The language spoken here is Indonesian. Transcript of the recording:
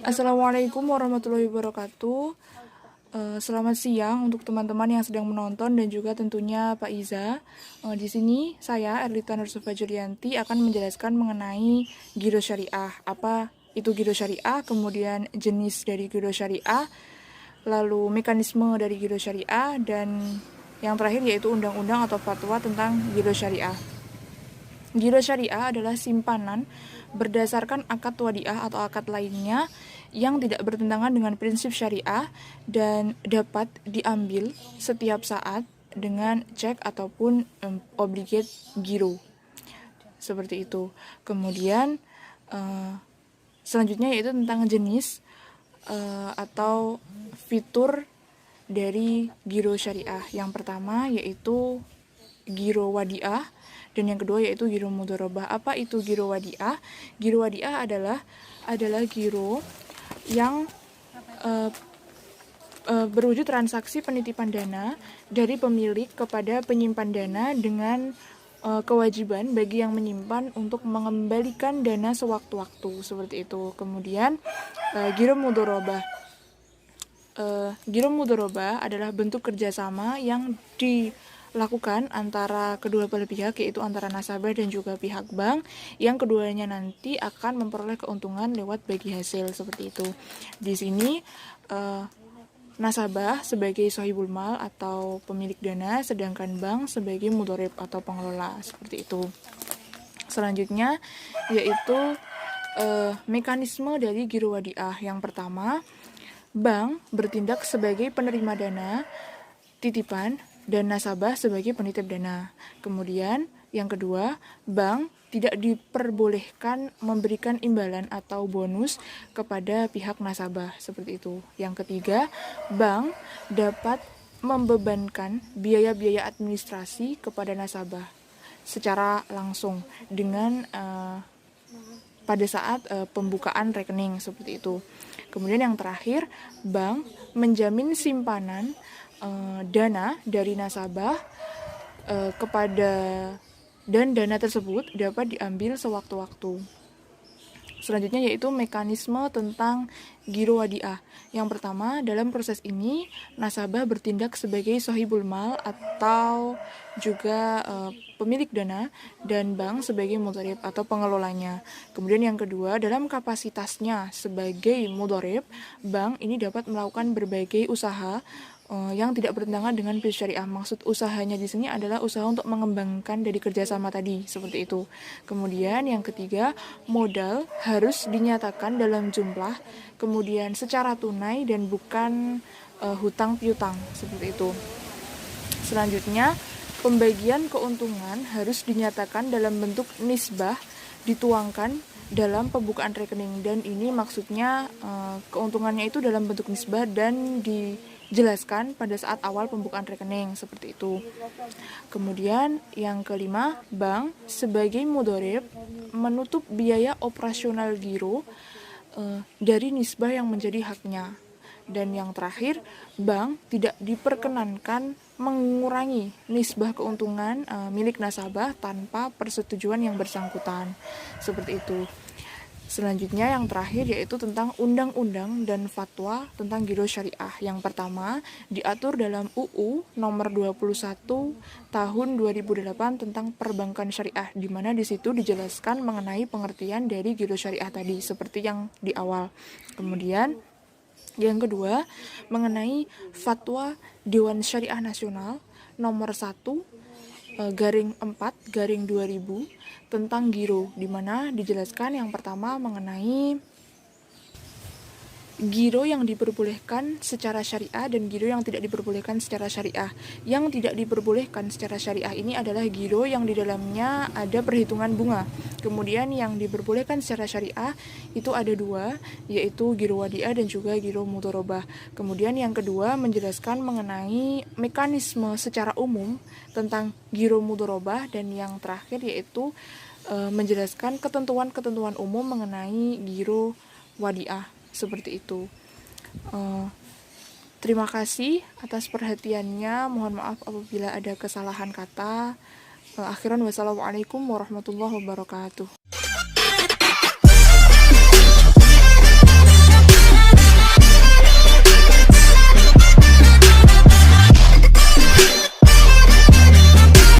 Assalamualaikum warahmatullahi wabarakatuh. Selamat siang untuk teman-teman yang sedang menonton dan juga tentunya Pak Iza. Di sini saya Erlita Nursufa Julianti akan menjelaskan mengenai giro syariah. Apa itu giro syariah, kemudian jenis dari giro syariah, lalu mekanisme dari giro syariah, dan yang terakhir yaitu undang-undang atau fatwa tentang giro syariah. Giro syariah adalah simpanan berdasarkan akad wadiah atau akad lainnya yang tidak bertentangan dengan prinsip syariah dan dapat diambil setiap saat dengan cek ataupun obligate giro. Seperti itu. Kemudian selanjutnya yaitu tentang jenis atau fitur dari giro syariah. Yang pertama yaitu giro wadiah, dan yang kedua yaitu giro mudharabah. Apa itu giro wadiah? Giro wadiah adalah giro yang berwujud transaksi penitipan dana dari pemilik kepada penyimpan dana dengan kewajiban bagi yang menyimpan untuk mengembalikan dana sewaktu-waktu, seperti itu. Kemudian giro mudharabah. Giro mudharabah adalah bentuk kerjasama yang dilakukan antara kedua belah pihak, yaitu antara nasabah dan juga pihak bank, yang keduanya nanti akan memperoleh keuntungan lewat bagi hasil, seperti itu. Di sini nasabah sebagai sahibul mal atau pemilik dana, sedangkan bank sebagai mudharib atau pengelola, seperti itu. Selanjutnya yaitu mekanisme dari giro wadiah. Yang pertama, bank bertindak sebagai penerima dana titipan dan nasabah sebagai penitip dana. Kemudian yang kedua, bank tidak diperbolehkan memberikan imbalan atau bonus kepada pihak nasabah, seperti itu. Yang ketiga, bank dapat membebankan biaya-biaya administrasi kepada nasabah secara langsung dengan pada saat pembukaan rekening, seperti itu. Kemudian yang terakhir, bank menjamin simpanan dana dari nasabah kepada, dan dana tersebut dapat diambil sewaktu-waktu. Selanjutnya yaitu mekanisme tentang giro wadiah. Yang pertama, dalam proses ini nasabah bertindak sebagai sahibul mal atau juga pemilik dana, dan bank sebagai mudharib atau pengelolanya. Kemudian yang kedua, dalam kapasitasnya sebagai mudharib, bank ini dapat melakukan berbagai usaha yang tidak bertentangan dengan prinsip syariah. Maksud usahanya di sini adalah usaha untuk mengembangkan dari kerjasama tadi, seperti itu. Kemudian yang ketiga, modal harus dinyatakan dalam jumlah, kemudian secara tunai dan bukan hutang piutang, seperti itu. Selanjutnya, pembagian keuntungan harus dinyatakan dalam bentuk nisbah, dituangkan dalam pembukaan rekening, dan ini maksudnya keuntungannya itu dalam bentuk nisbah dan dijelaskan pada saat awal pembukaan rekening, seperti itu. Kemudian yang kelima, bank sebagai mudharib menutup biaya operasional giro dari nisbah yang menjadi haknya. Dan yang terakhir, bank tidak diperkenankan mengurangi nisbah keuntungan milik nasabah tanpa persetujuan yang bersangkutan, seperti itu. Selanjutnya yang terakhir yaitu tentang undang-undang dan fatwa tentang giro syariah. Yang pertama, diatur dalam UU nomor 21 tahun 2008 tentang perbankan syariah, di mana di situ dijelaskan mengenai pengertian dari giro syariah tadi seperti yang di awal. Kemudian yang kedua, mengenai fatwa Dewan Syariah Nasional nomor 1/4/2000 tentang giro, di mana dijelaskan yang pertama mengenai giro yang diperbolehkan secara syariah dan giro yang tidak diperbolehkan secara syariah. Yang tidak diperbolehkan secara syariah ini adalah giro yang di dalamnya ada perhitungan bunga. Kemudian yang diperbolehkan secara syariah itu ada dua, yaitu giro wadiah dan juga giro mudharabah. Kemudian yang kedua menjelaskan mengenai mekanisme secara umum tentang giro mudharabah, dan yang terakhir yaitu menjelaskan ketentuan-ketentuan umum mengenai giro wadiah, seperti itu. Terima kasih atas perhatiannya. Mohon maaf apabila ada kesalahan kata. Akhiran wassalamualaikum warahmatullahi wabarakatuh.